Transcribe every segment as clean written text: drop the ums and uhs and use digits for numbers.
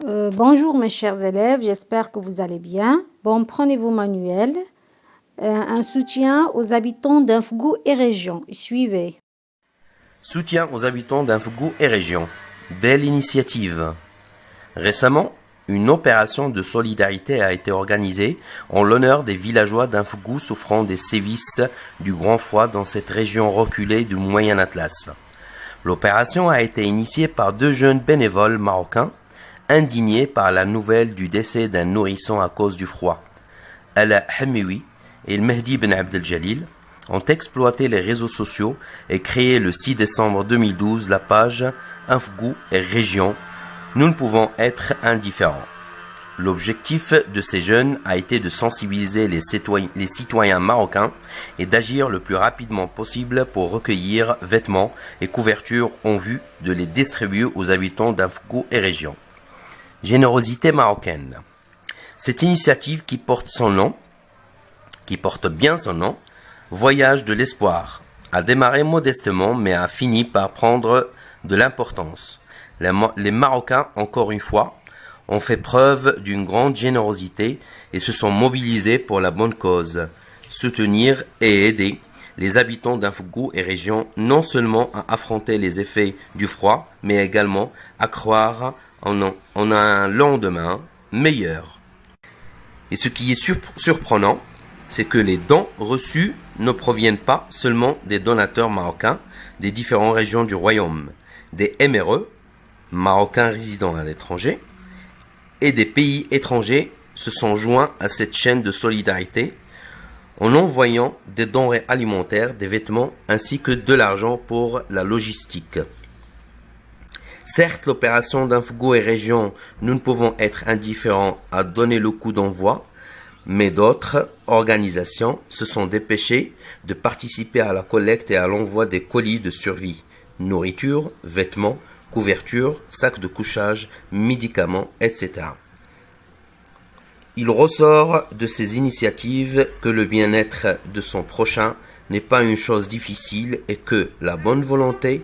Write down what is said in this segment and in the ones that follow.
Bonjour mes chers élèves, j'espère que vous allez bien. Bon, prenez vos manuels. Un soutien aux habitants d'Infgou et région. Suivez. Soutien aux habitants d'Infgou et région. Belle initiative. Récemment, une opération de solidarité a été organisée en l'honneur des villageois d'Infgou souffrant des sévices du grand froid dans cette région reculée du Moyen Atlas. L'opération a été initiée par deux jeunes bénévoles marocains indignés par la nouvelle du décès d'un nourrisson à cause du froid. Ala Hamioui et Mehdi Ben Abdel Jalil ont exploité les réseaux sociaux et créé le 6 décembre 2012 la page Infgou et Région. Nous ne pouvons être indifférents. L'objectif de ces jeunes a été de sensibiliser les citoyens marocains et d'agir le plus rapidement possible pour recueillir vêtements et couvertures en vue de les distribuer aux habitants d'Infgou et Région. Générosité marocaine. Cette initiative qui porte bien son nom, Voyage de l'espoir, a démarré modestement mais a fini par prendre de l'importance. Les Marocains, encore une fois, ont fait preuve d'une grande générosité et se sont mobilisés pour la bonne cause, soutenir et aider les habitants d'Infgou et région non seulement à affronter les effets du froid, mais également à croire en un lendemain meilleur. Et ce qui est surprenant, c'est que les dons reçus ne proviennent pas seulement des donateurs marocains des différentes régions du royaume, des MRE, Marocains résidant à l'étranger, et des pays étrangers se sont joints à cette chaîne de solidarité en envoyant des denrées alimentaires, des vêtements ainsi que de l'argent pour la logistique. Certes, l'opération d'Infgou et région, nous ne pouvons être indifférents à donner le coup d'envoi, mais d'autres organisations se sont dépêchées de participer à la collecte et à l'envoi des colis de survie, nourriture, vêtements, couvertures, sacs de couchage, médicaments, etc. Il ressort de ces initiatives que le bien-être de son prochain n'est pas une chose difficile et que la bonne volonté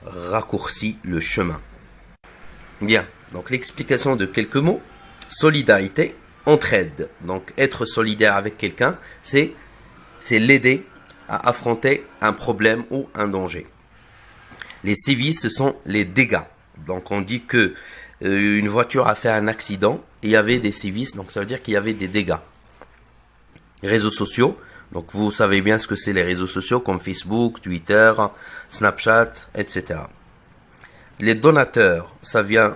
raccourcit le chemin. Bien, donc l'explication de quelques mots. Solidarité, entraide. Donc être solidaire avec quelqu'un, c'est l'aider à affronter un problème ou un danger. Les sévices, ce sont les dégâts. Donc on dit que une voiture a fait un accident et il y avait des sévices, donc ça veut dire qu'il y avait des dégâts. Réseaux sociaux, donc vous savez bien ce que c'est les réseaux sociaux comme Facebook, Twitter, Snapchat, etc. Les donateurs, ça vient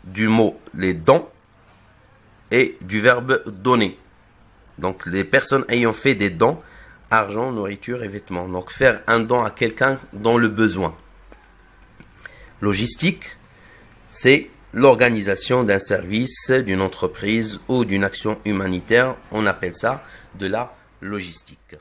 du mot les dons et du verbe donner. Donc les personnes ayant fait des dons, argent, nourriture et vêtements. Donc faire un don à quelqu'un dans le besoin. Logistique, c'est l'organisation d'un service, d'une entreprise ou d'une action humanitaire. On appelle ça de la logistique.